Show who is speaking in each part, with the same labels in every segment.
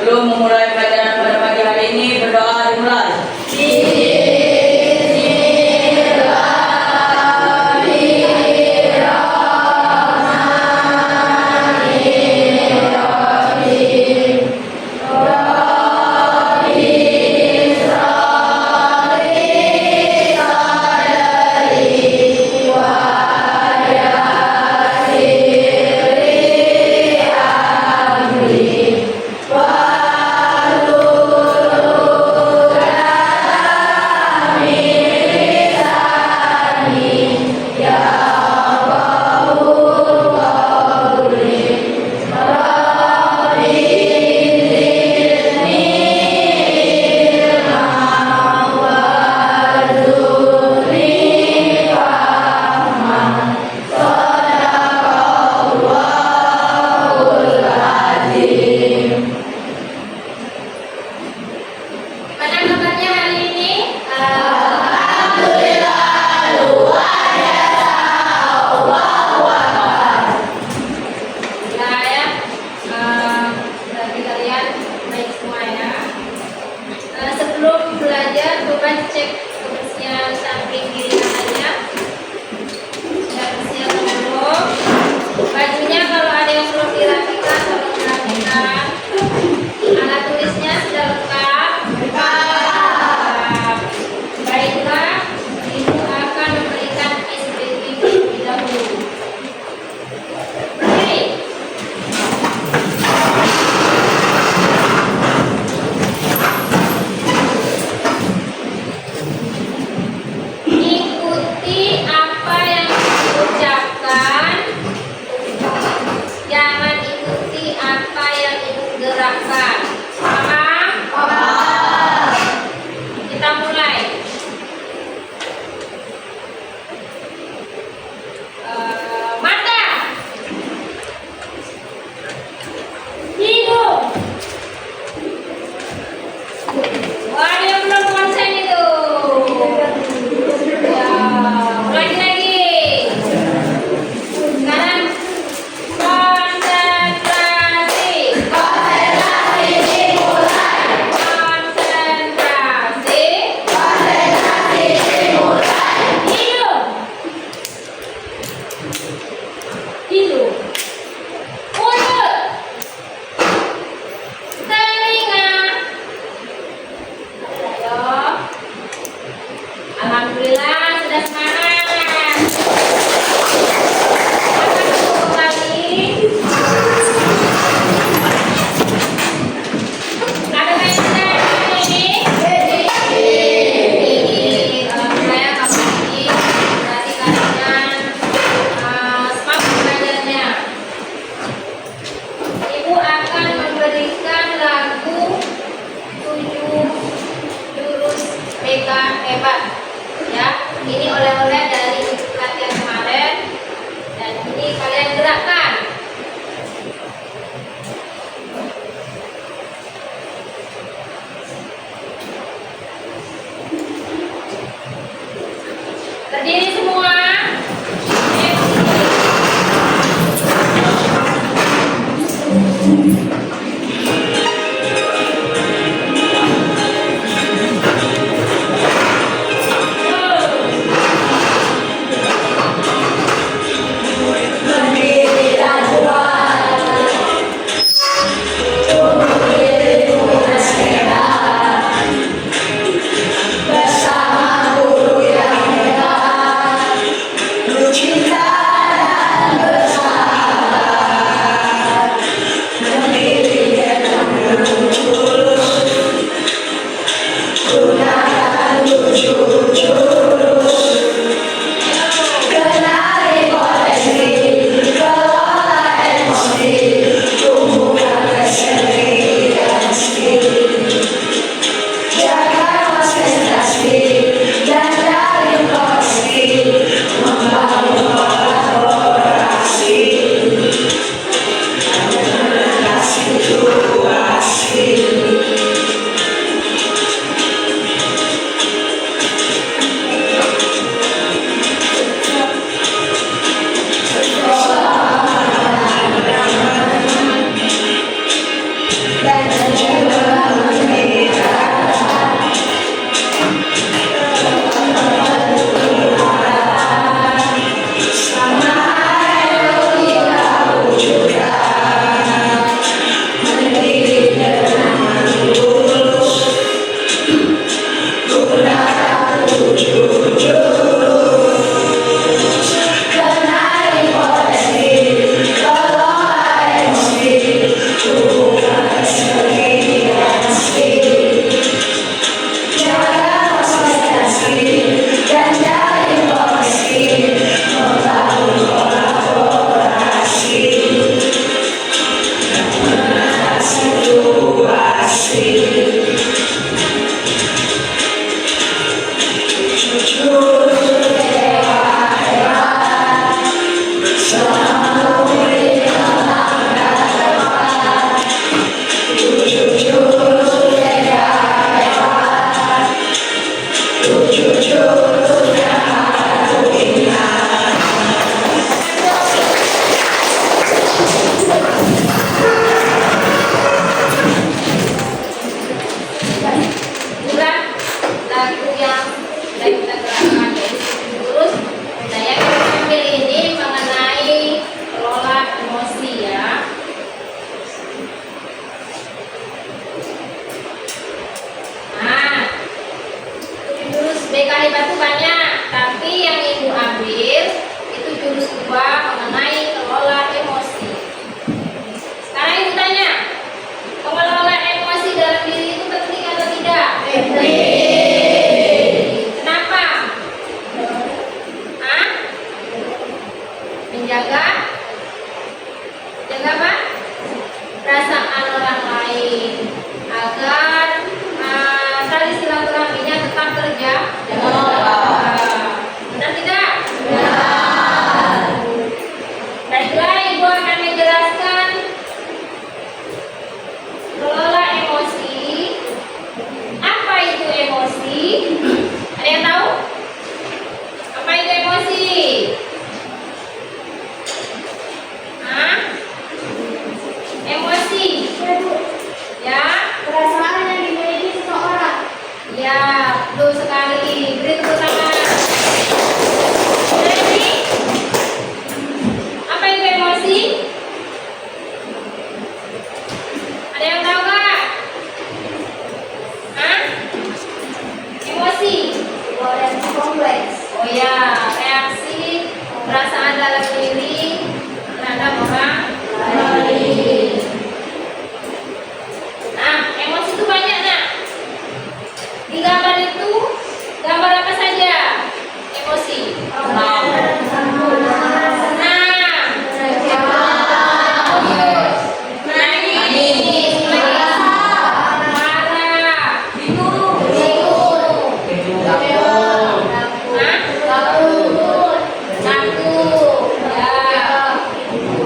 Speaker 1: Sebelum memulai pelajaran pada pagi hari ini, berdoa dimulai.
Speaker 2: Ini oleh-oleh dari latihan kemarin, dan ini kalian gerakkan. Berdiri semua.
Speaker 3: Cinta dan bersama.
Speaker 2: lain agar tali silaturahminya tetap terjaga. Benar tidak? Baiklah, Ibu akan menjelaskan kelola emosi. Apa itu emosi? Ada yang tahu? Apa itu emosi? Hah? Emosi. Ya,
Speaker 3: Perasaan yang dimiliki seseorang.
Speaker 2: ya, betul sekali. Beri tepuk tangan. Jadi, apa itu emosi? Ada yang tahu nggak? Hah? Emosi.
Speaker 3: Sebuah reaksi kompleks.
Speaker 2: Oh ya, reaksi perasaan dalam diri terhadap orang lain. Nah, emosi itu banyak nak. Di gambar itu, gambar apa saja? Emosi. Nangis, marah, bingung, takut, ya,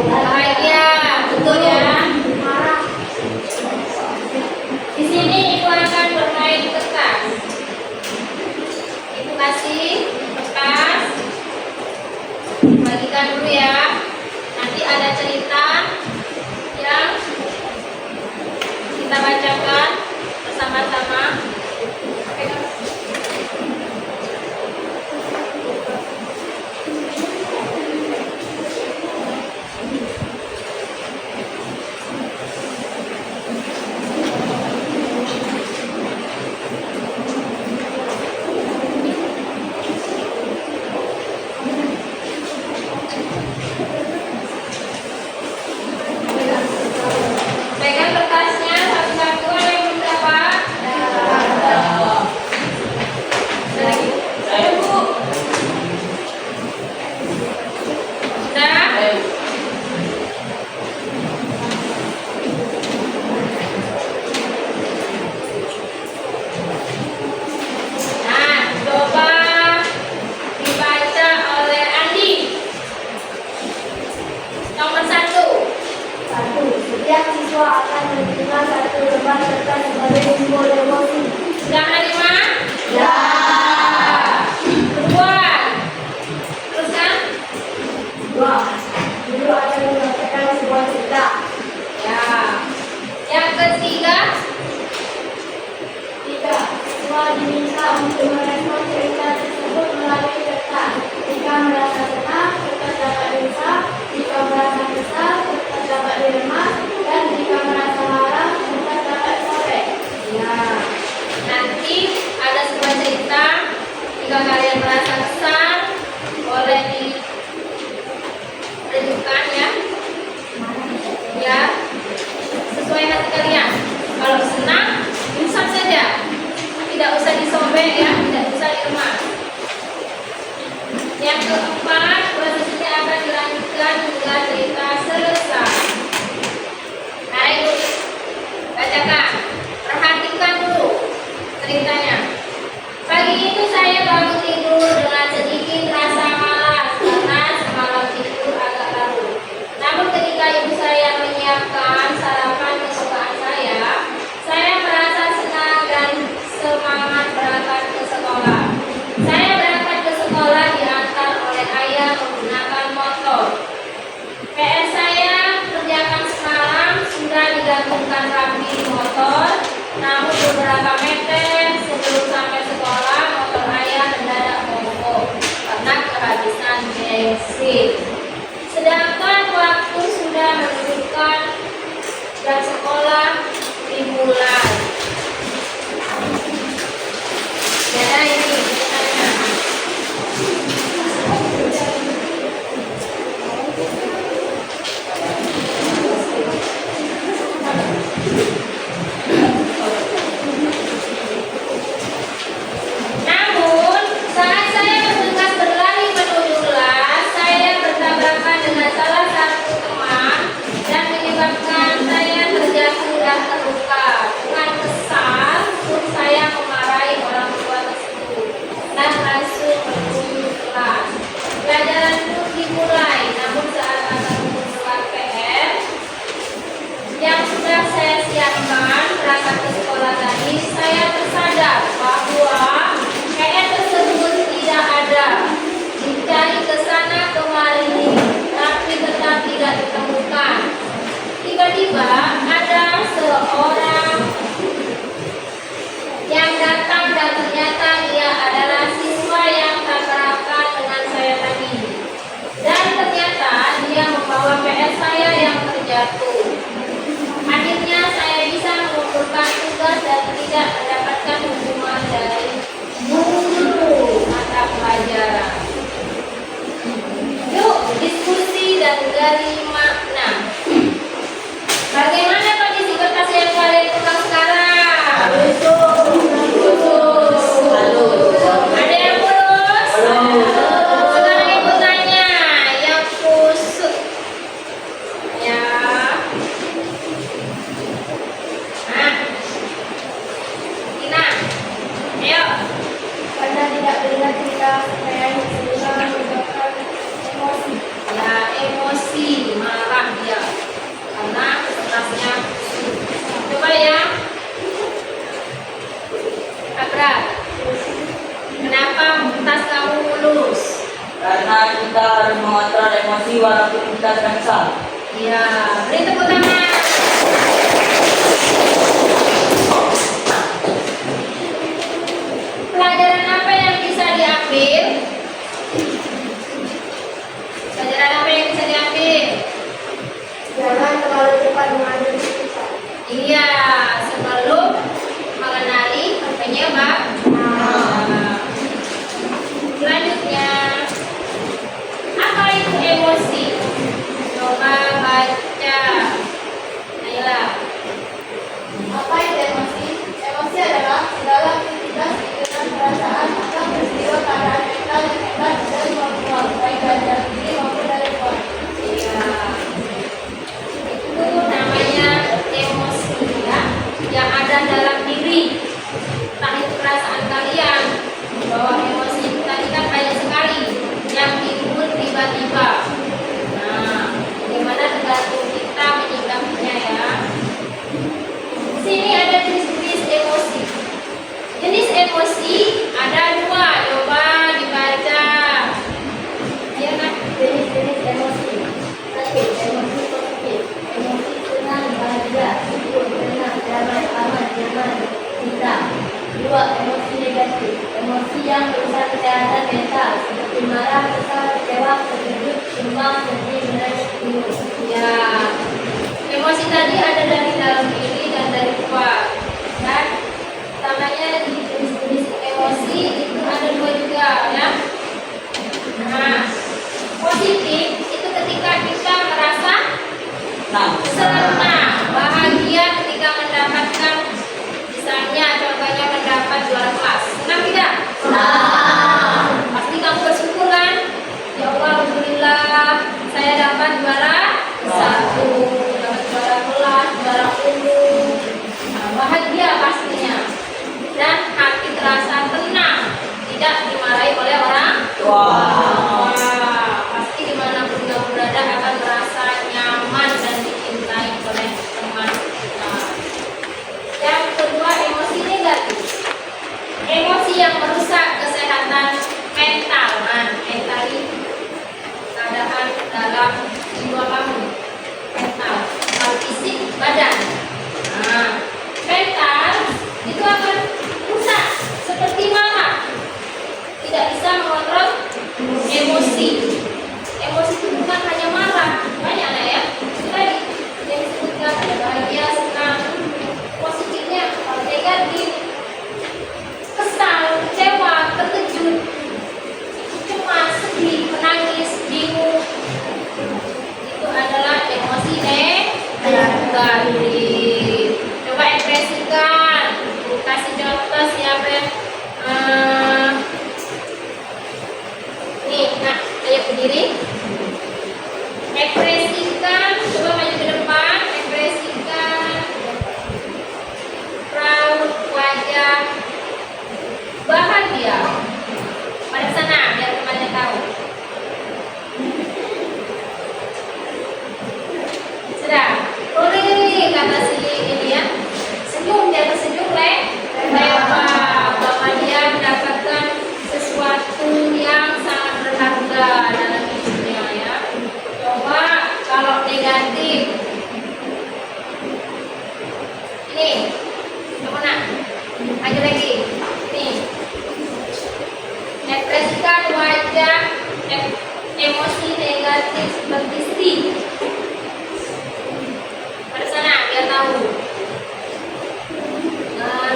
Speaker 2: bahagia, betul ya. Di sini Ibu akan bermain kertas. Ibu kasih kertas, bagikan dulu ya. Nanti ada cerita yang kita bacakan bersama-sama. Pegang kertasnya satu-satu. Ada yang belum dapat? Ada lagi? Ayo Bu. Sudah? Nah, coba dibaca oleh Andi. Nomor 1.
Speaker 3: Satu, setiap siswa akan menerima satu lembar kertas sebagai simbol emosi.
Speaker 2: Sudah menerima?
Speaker 3: Ya.
Speaker 2: Kedua. Teruskan?
Speaker 3: Dua, guru akan menyampaikan sebuah cerita.
Speaker 2: Ya. Yang ketiga?
Speaker 3: Tiga, siswa diminta untuk merespon cerita tersebut melalui kertas. Jika merasa senang, kertas dapat dirusak. Jika merasa kesal, kertas dapat diremas. Dan jika merasa marah, kertas dapat disobek.
Speaker 2: Ya. Nanti ada sebuah cerita. Jika kalian merasa kesal, boleh ditunjukkan ya. Ya. Sesuai hati kalian. Kalau senang, diusap saja. Tidak usah disobek ya, tidak usah diremas. Yang keempat, prosesnya akan dilanjutkan hingga cerita selesai. Nah, Ibu bacakan, perhatikan dulu ceritanya. Pagi itu saya bangun tidur dengan sedikit rasa malas karena semalam tidur agak larut. Namun ketika ibu saya menyiapkan sarapan kesukaan saya merasa senang dan semangat berangkat ke sekolah. Saya berangkat ke sekolah diantar oleh ayah menggunakan motor. PR saya kerjakan semalam sudah digantungkan rapi di motor. Namun beberapa meter sebelum sampai sekolah, motor ayah mendadak mogok karena kehabisan bensin. Sedangkan waktu sudah menunjukkan jam sekolah dimulai. Ya, ini ceritanya. Namun, saat saya bergegas berlari menuju kelas, saya bertabrakan dengan salah satu teman dan menyebabkan saya terjatuh dan dan dari makna. Bagaimana kondisi kertas yang kalian pegang sekarang? Lurus. Ada yang lurus? Sekarang ibu tanya yang kusut. Ya. Nah. Tina. Ayo.
Speaker 3: Karena tidak benar kita supaya bisa menyebabkan emosi.
Speaker 2: Ya, emosi, marah dia. Karena kertasnya kusut. Coba ya. Abra. Kenapa kertas kamu mulus?
Speaker 1: Karena kita harus mengontrol emosi walaupun kita sedang kesal.
Speaker 2: Iya, beri tepuk tangan. Pelajaran apa yang bisa diambil? Pelajaran apa yang bisa diambil?
Speaker 3: Jangan terlalu cepat mengambil keputusan.
Speaker 2: Iya, sebelum mengenali penyebab. Selanjutnya, apa itu emosi? Coba baca. Ayolah.
Speaker 3: Apa itu emosi? Emosi adalah segala aktivitas, pikiran, perasaan, atau peristiwa keadaan mental yang hebat dan membuat baik dari dalam diri maupun dari luar.
Speaker 2: Iya. Itu namanya emosi ya, yang ada dalam diri. Entah itu perasaan kalian bahwa emosi itu tadi kan banyak sekali yang timbul tiba-tiba. Nah, bagaimana tergantung kita menyikapinya ya. Di sini ada jenis-jenis emosi. Jenis emosi ada dua, coba dibaca. Ya kan?
Speaker 3: Jenis-jenis emosi. Satu, emosi positif. Emosi senang, bahagia, syukur, tenang, damai, aman, nyaman, cinta. Dua, emosi negatif. Emosi yang merusak kesehatan mental seperti marah, kesal, kecewa, terkejut, bimbang, sedih, menangis, bingung.
Speaker 2: Ya, emosi tadi ada dari dalam diri dan dari luar. Dan utamanya di jenis-jenis emosi itu ada dua juga ya. Nah, positif itu ketika kita merasa senang, bahagia ketika mendapatkan, misalnya contohnya mendapat juara kelas. Senang tidak? Pasti kamu bersyukur kan? Ya Allah, alhamdulillah saya dapat juara satu, dapat juara kelas, juara umum. Nah, bahagia pastinya. Dan hati terasa tenang, tidak dimarahi oleh orang tua. Wah, pasti dimanapun kamu berada akan merasa nyaman dan dicintai oleh teman kita. Yang kedua, emosi negatif. Emosi yang merusak kesehatan mental. Nah, mental itu keadaan dalam jiwa kamu. Mental, kalau fisik, badan. Nah, mental itu akan rusak seperti marah. Tidak bisa mengontrol emosi. Emosi itu bukan hanya marah, banyak lah ya. Tadi yang disebutkan ada bahagia, senang, positifnya, kalau negatif, kesal, kecewa, terkejut, cemas, sedih, menangis, bingung. Itu adalah emosi negatif. Coba ekspresikan. Kasih contoh siapa yang nih, nah, ayo berdiri. Ekspresikan, coba maju ke depan. Ekspresikan raut wajah bahagia. Pada sana biar temannya tahu. Sudah. Boleh kata si ini ya. Senyum, dia tersenyum lebar bahwa dia mendapatkan sesuatu yang sangat berharga dalam hidupnya ya. Coba kalau negatif, ini, kamu nak, lagi lagi, nih, ekspresikan wajah emosi negatif seperti sedih. Pada sana biar tahu.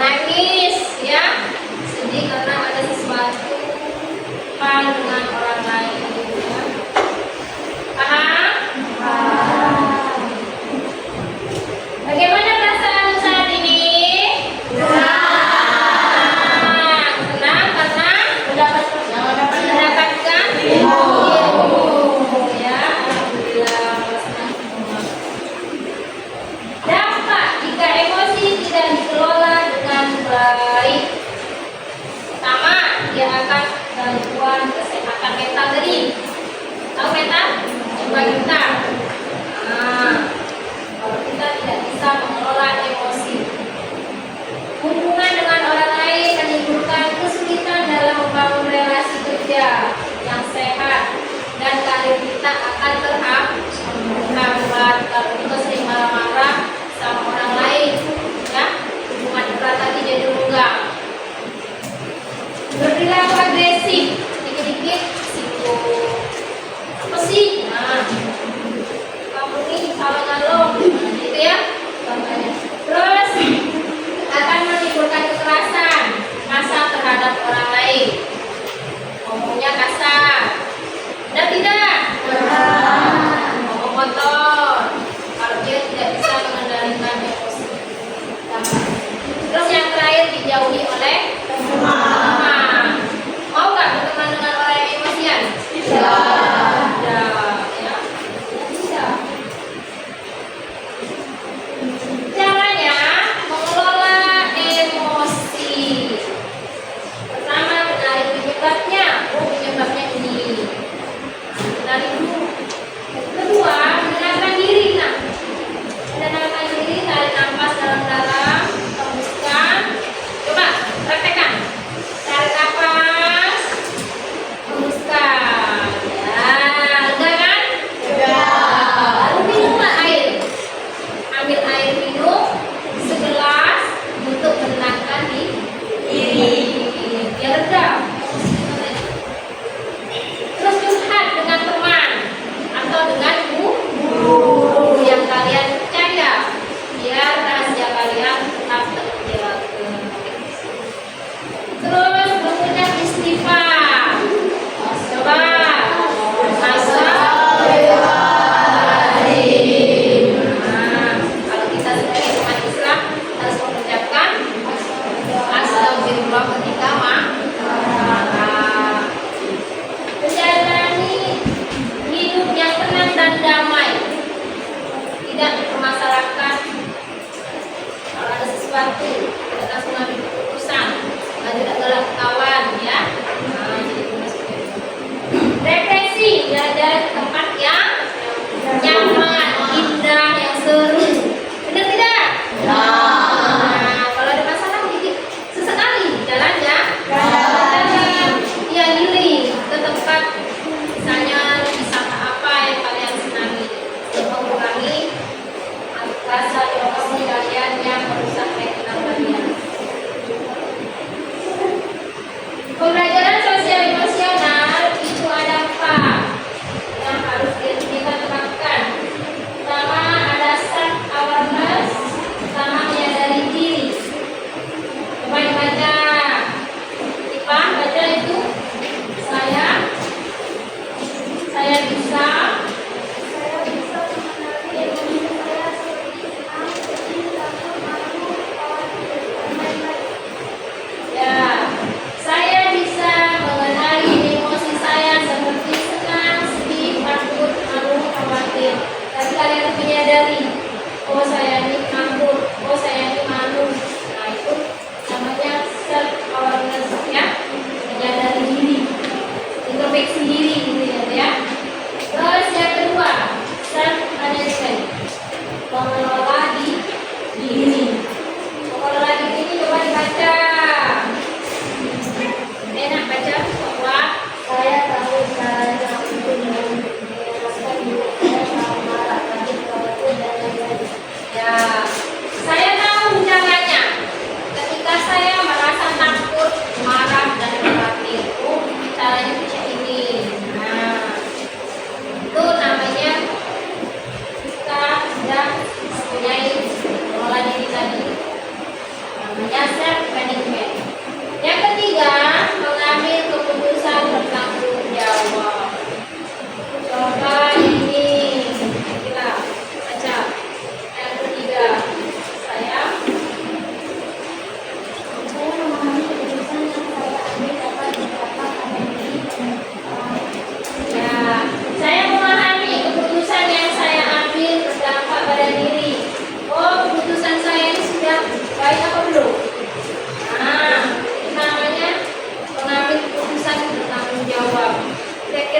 Speaker 2: Nangis ya, sedih karena ada sesuatu hal dengan orang lain ya. Paham? mental tadi. Tahu mental? Coba kita. Nah, kalau kita tidak bisa mengelola emosi, hubungan dengan orang lain menimbulkan kesulitan dalam membangun relasi kerja yang sehat dan karir kita akan terhambat kalau kita sering marah-marah sama orang lain, ya hubungan kita tadi jadi renggang. Berperilaku agresif, dikit-dikit sibuk apa sih? Nah, kamu nih salah ngalong, gitu ya contohnya. Terus akan menimbulkan kekerasan kasar terhadap orang lain, ngomongnya kasar, dan tidak ngomong kotor kalau dia tidak bisa mengendalikan emosi. Terus yang terakhir, dijauhi oleh teman. Mau nggak berteman dengan orang yang emosian? Tidak. Ya. Tidak. Caranya mengelola emosi. Pertama, kenali penyebabnya. Penyebabnya ini. Kenali dulu. Kedua, menenangkan diri. Nah, menenangkan diri, tarik nafas dalam-dalam, hembuskan. Coba praktekkan. Tarik nafas, hembuskan. Ya, lega kan? Lalu minumlah air. Ambil air minum segelas untuk menenangkan diri biar reda. Terus curhat dengan teman atau dengan guru yang kalian percaya biar rahasia kalian tetap terjaga. Terus mengucap istighfar. Coba kalau kita sebagai umat Islam harus mengucapkan astagfirullah ketika makan. Menjalani hidup yang tenang dan damai, tidak dipermasalahkan. Kalau ada sesuatu tidak langsung ambil keputusan, tidak galak kawan, ya. Nah, jadi refleksi, jalan-jalan ke tempat yang nyaman, indah, yang seru. Benar tidak? Nah, kalau ada masalah sedikit sesekali jalan ya. Ya, healing ke tempat misalnya wisata apa yang kalian senangi untuk mengurangi rasa emosi kalian yang merusak mental kalian. Pembelajaran sosial emosional itu ada 4 yang harus kita terapkan. Pertama, ada self awareness, sama menyadari diri. Coba dibaca. Ipa, baca itu. Saya bisa
Speaker 3: mengenali emosi saya seperti senang, sedih, takut, malu, khawatir, dan lain-lain.
Speaker 2: ya. Saya bisa mengenali emosi saya seperti senang, sedih, takut, malu, khawatir. Tapi kalian harus menyadari, oh saya ini takut, oh saya ini malu. Nah, itu namanya self awareness, ya. Menyadari diri, introspeksi diri gitu ya. Terus yang kedua, self management, mengelola diri. Mengelola diri ini coba dibaca. Enak baca bahwa
Speaker 3: Saya tahu caranya untuk melepaskan diri saya sama marah, takut, khawatir, dan lain-lain.
Speaker 2: ya, saya tahu caranya. Ketika saya merasa takut, marah, dan khawatir, caranya bisa ini. Nah, itu namanya kita sudah mempunyai mengelola diri tadi. Namanya self management. Yang ketiga, mengambil keputusan bertanggung jawab. Coba ini kita baca. Yang ketiga, saya
Speaker 3: memahami keputusan yang saya ambil dapat berdampak pada diri dan orang lain.
Speaker 2: ya, saya memahami keputusan yang saya ambil berdampak pada diri. Oh, keputusan saya ini sudah baik apa belum? Nah, itu namanya mengambil keputusan bertanggung jawab. Kira-kira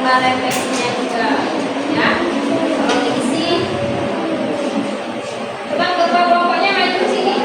Speaker 2: ada refleksinya juga, ya. Kalau diisi, coba kelompoknya maju sini.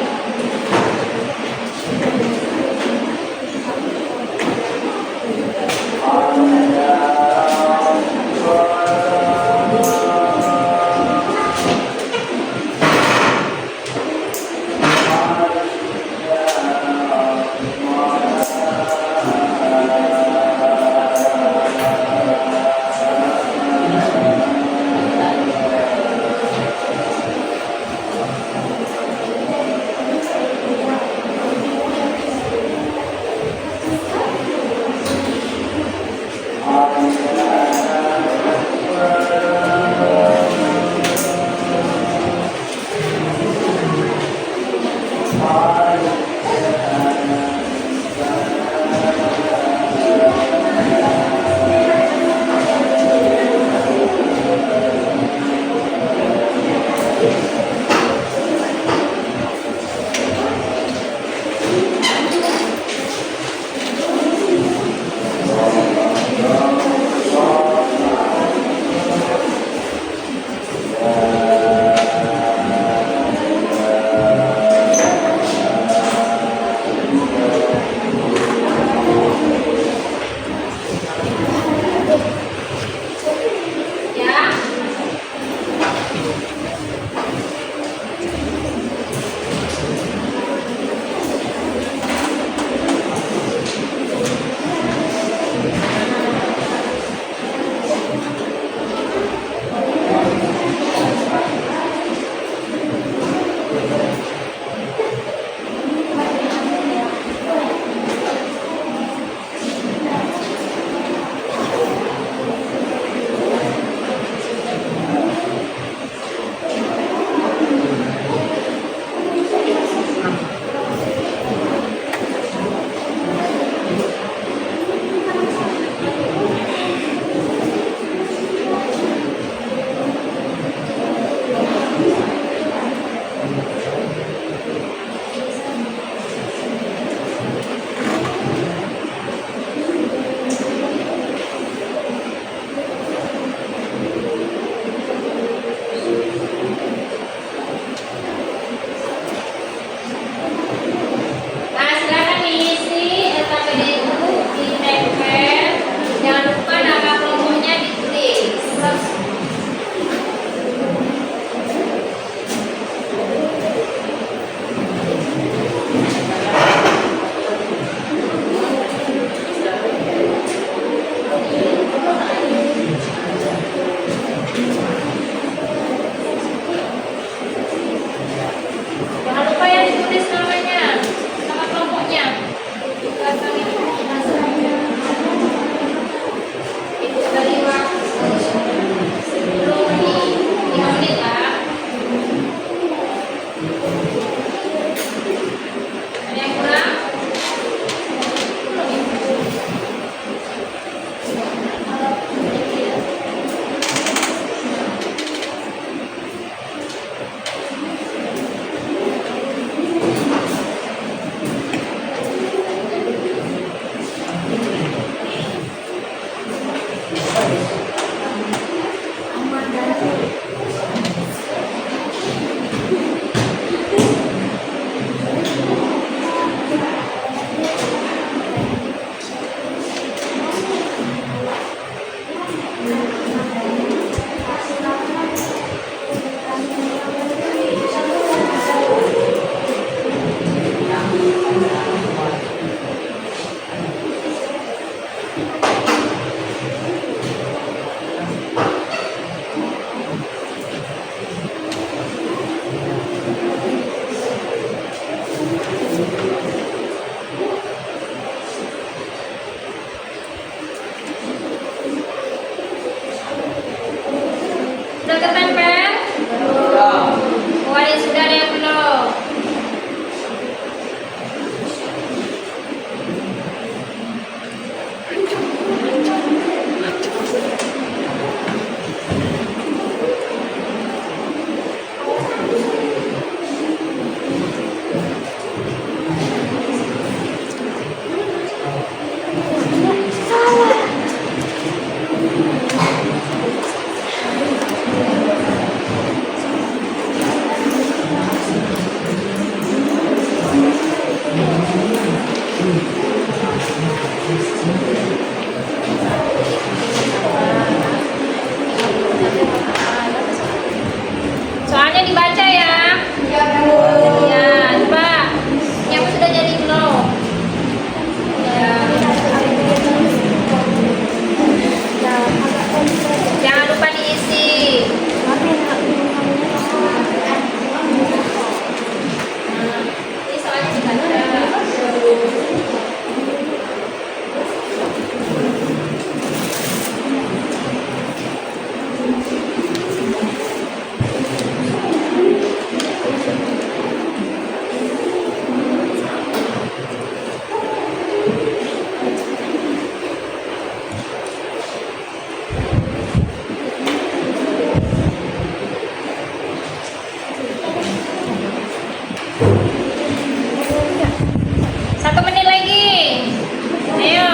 Speaker 2: Ayo.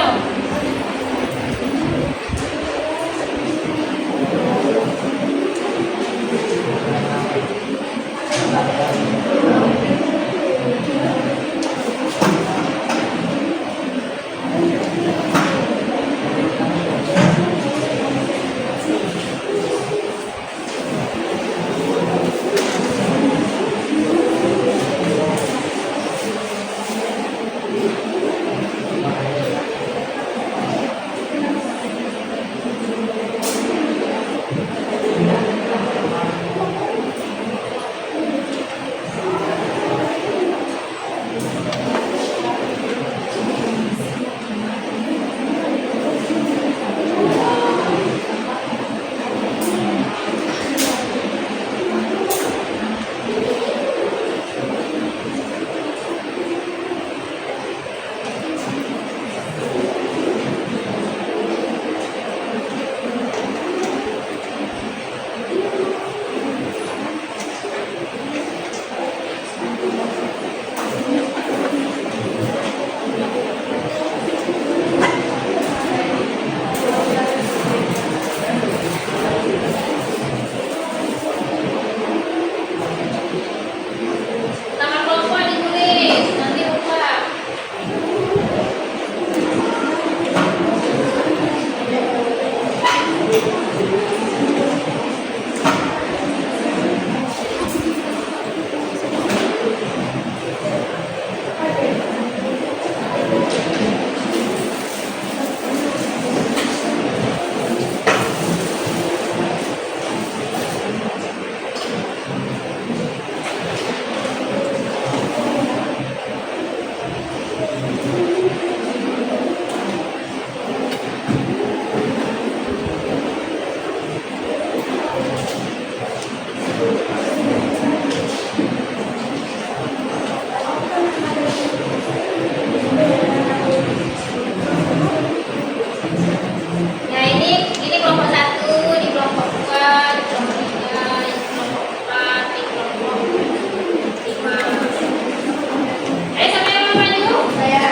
Speaker 2: Nama kelompok ditulis, nanti lupa. Nah ini kelompok 1, ini kelompok 2, ini kelompok 3, ini kelompok 4, ini kelompok 5. Ayo sampai yang maju.
Speaker 3: Saya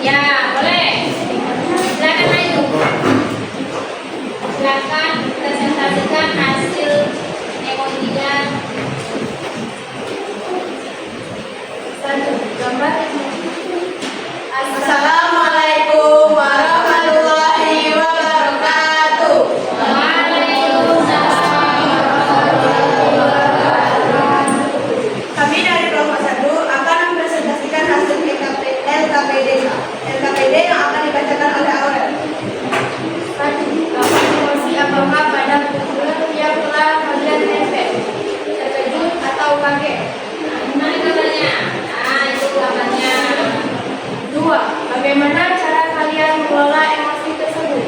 Speaker 2: Ya, boleh. Silakan maju. Silakan presentasikan hasil emojinya.
Speaker 3: satu gambar
Speaker 4: Assalamualaikum warahmatullahi wabarakatuh. Kami dari kelompok 1 akan mempresentasikan hasil LKPD yang akan dibacakan oleh Aurel.
Speaker 3: satu gambar emosi apakah pada buku yang telah kalian tempel, terkejut atau kaget.
Speaker 2: Nah, ini gambarnya. Nah, itu gambarnya.
Speaker 3: Dua, bagaimana cara kalian mengelola emosi tersebut?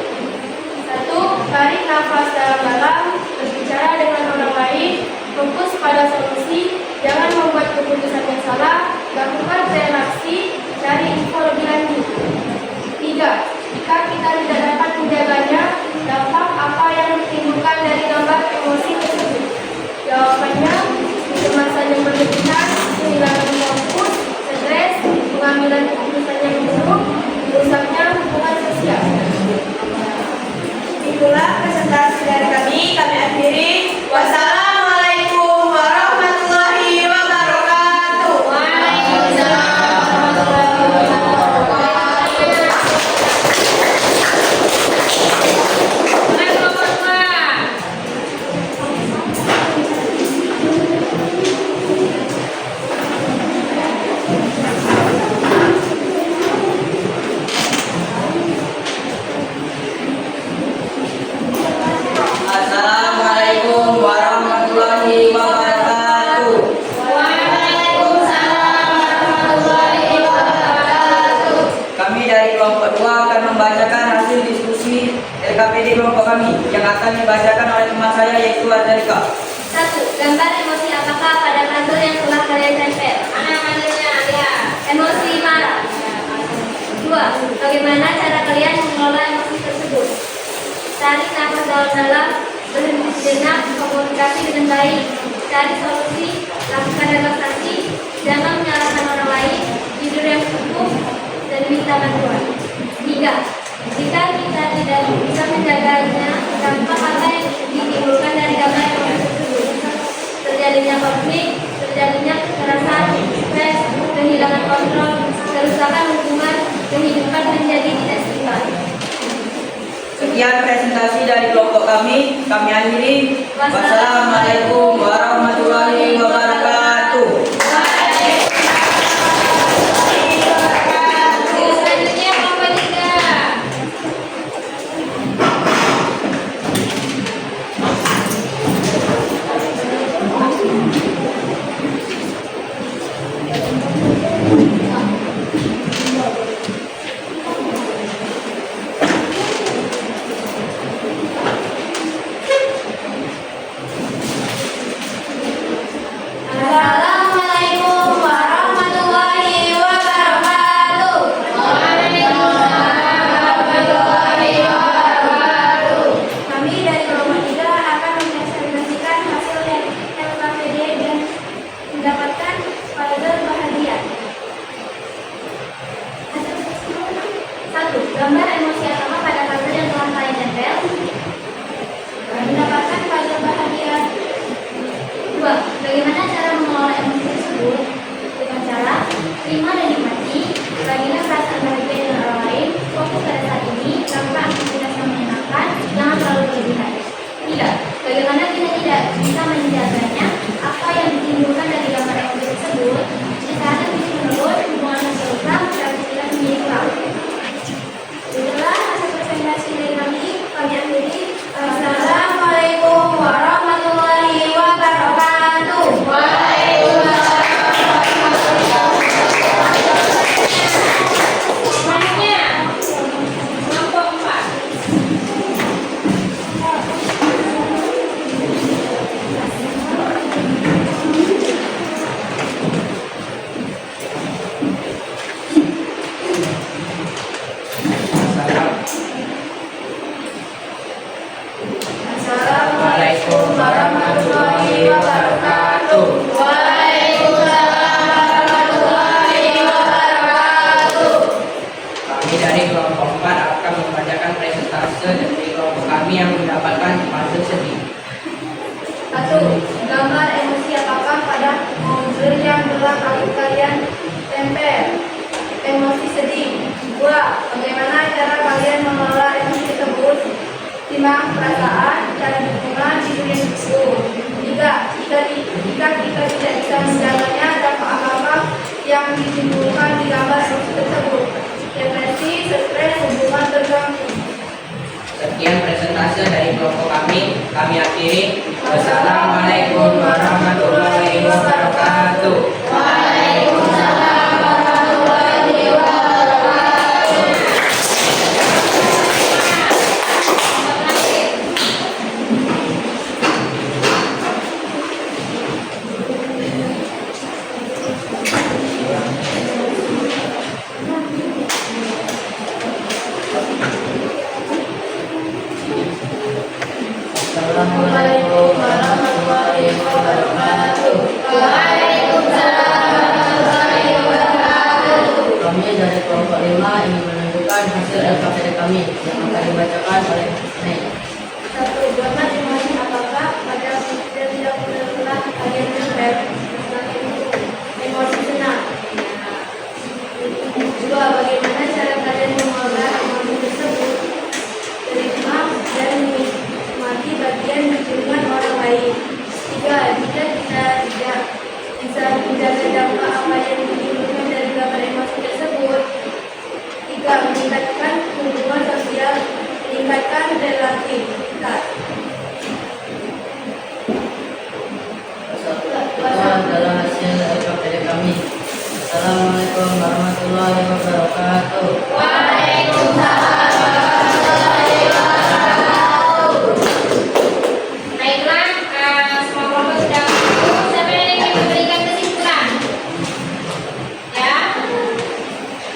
Speaker 3: Satu, tarik nafas dalam-dalam, berbicara dengan orang lain, fokus pada solusi, jangan membuat keputusan yang salah, lakukan reaksi, cari info lebih lanjut. Tiga, jika kita tidak dapat menjaganya, dampak apa yang ditimbulkan dari gambar emosi tersebut? Jawabannya, kecemasan yang berlebihan, kehilangan fokus, stres, pengambilan keputusan yang buruk, rusaknya hubungan sosial.
Speaker 4: Itulah presentasi dari kami akhiri. Wassalamualaikum warahmatullahi wabarakatuh.
Speaker 2: Mulai kelompok 2.
Speaker 1: Assalamualaikum warahmatullahi wabarakatuh.
Speaker 2: Waalaikumsalam warahmatullahi wabarakatuh.
Speaker 1: Kami dari kelompok 2 akan membacakan hasil diskusi LKPD kelompok kami yang akan dibacakan oleh teman saya yaitu Ardalika.
Speaker 3: Satu, gambar emosi apakah pada puzzle yang telah kalian tempel?
Speaker 2: Mana hasilnya? Lihat.
Speaker 3: Emosi marah. Dua, bagaimana cara kalian mengelola emosi tersebut? Tarik nafas dalam-dalam, berhenti sejenak, komunikasi dengan baik, cari solusi, lakukan relaksasi, jangan menyalahkan orang lain, tidur yang cukup, dan dan minta bantuan. 3. Jika kita tidak bisa menjaganya, dampak apa yang ditimbulkan dari gambar emosi tersebut? Terjadinya konflik, terjadinya kekerasan, stres, kehilangan kontrol, kerusakan hubungan, kehidupan menjadi tidak seimbang.
Speaker 1: Sekian presentasi dari kelompok kami akhiri. Wassalamualaikum warahmatullahi wabarakatuh.
Speaker 2: Selanjutnya kelompok 3.
Speaker 3: Assalamualaikum warahmatullahi wabarakatuh. Kami dari kelompok 3 akan mempresentasikan hasil LKPD dan mendapatkan puzzle bahagia. 1. Gambar emosi atama pada puzzle yang telah kalian tempel. Mendapatkan puzzle bahagia. 2. Bagaimana cara mengelola emosi tersebut? Dengan cara terima dan nikmati, bagilah perasaan bahagia dengan orang lain, fokus pada saat ini, lakukan aktivitas yang menyenangkan, jangan terlalu berlebihan. 3. Bagaimana kita tidak bisa menjaganya? Apa yang ditimbulkan dari gambar emosi tersebut? Jika ada fisik menurut, hubungan sosial rusak, kreativitas menjadi kurang. Itulah hasil presentasi dari kami akhiri. Assalamualaikum warahmatullahi wabarakatuh.
Speaker 2: Selanjutnya kelompok 4.
Speaker 1: Assalamualaikum warahmatullahi wabarakatuh. Kami dari kelompok 4 akan membacakan presentase dari kelompok kami yang mendapatkan puzzle sedih.
Speaker 3: 1. Gambar emosi apakah pada puzzle yang telah kalian tempel? Emosi sedih. 2. Bagaimana cara kalian mengelola emosi tersebut? Timbang perasaan, cara dukungan, diri tersebut. 3. Jika kita tidak bisa menjaganya, dampak apa yang ditimbulkan di gambar emosi tersebut? Depresi, stres, hubungan terganggu.
Speaker 1: Sekian presentase dari kelompok kami akhiri. Wassalamualaikum warahmatullahi wabarakatuh.
Speaker 3: Assalamualaikum warahmatullahi wabarakatuh.
Speaker 5: Kami dari kelompok 5 ingin menunjukkan hasil LKPD kami yang akan dibacakan oleh Neng.
Speaker 3: 1. Gambar emosi apakah pada puzzle tidak benar-benar kalian tempel? Emosi senang. 2. Bagaimana cara kalian mengelola emosi tersebut? Terima dan menikmati bagian dukungan orang lain. 3. Jika kita tidak bisa menjaga dampak apa yang ditimbulkan dari gambar emosi tersebut. 3. Meningkatkan hubungan sosial, meningkatkan relativitas.
Speaker 5: Itu adalah hasil LKPD kami. Assalamualaikum warahmatullahi wabarakatuh.
Speaker 2: Baiklah, semua kelompok sudah masuk. Siapa yang ingin memberikan kesimpulan? Ya,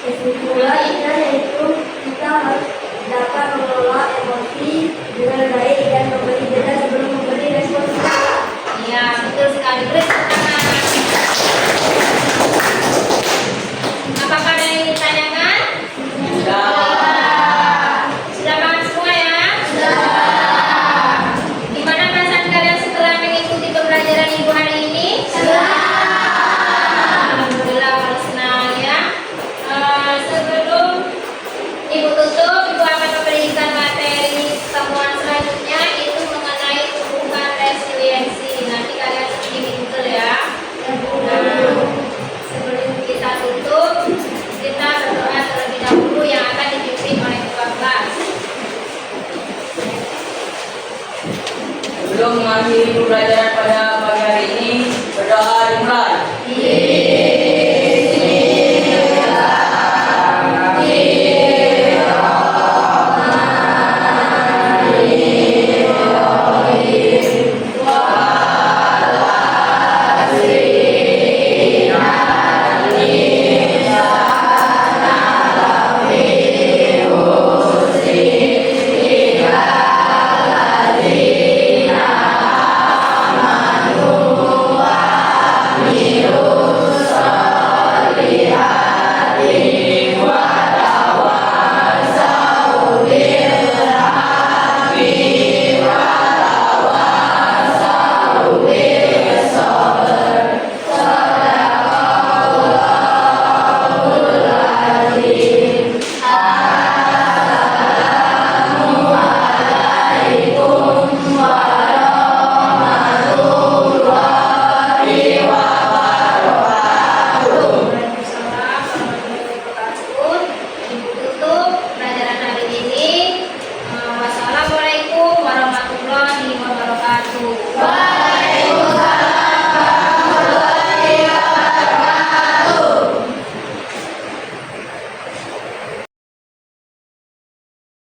Speaker 3: Kesimpulannya yaitu kita harus dapat mengelola emosi dengan baik dan memberi jeda sebelum memberi respon.
Speaker 2: ya betul sekali. Beri tepuk tangan. Apakah ada yang ditanyakan? Ibu tutup, Ibu akan memberikan materi pertemuan selanjutnya itu mengenai tumbuhan resiliensi. Nanti kalian pergi di Google ya. Nah, sebelum kita tutup, kita berdoa terlebih dahulu yang akan dipimpin oleh ketua kelas.
Speaker 1: Sebelum mengakhiri pembelajaran pada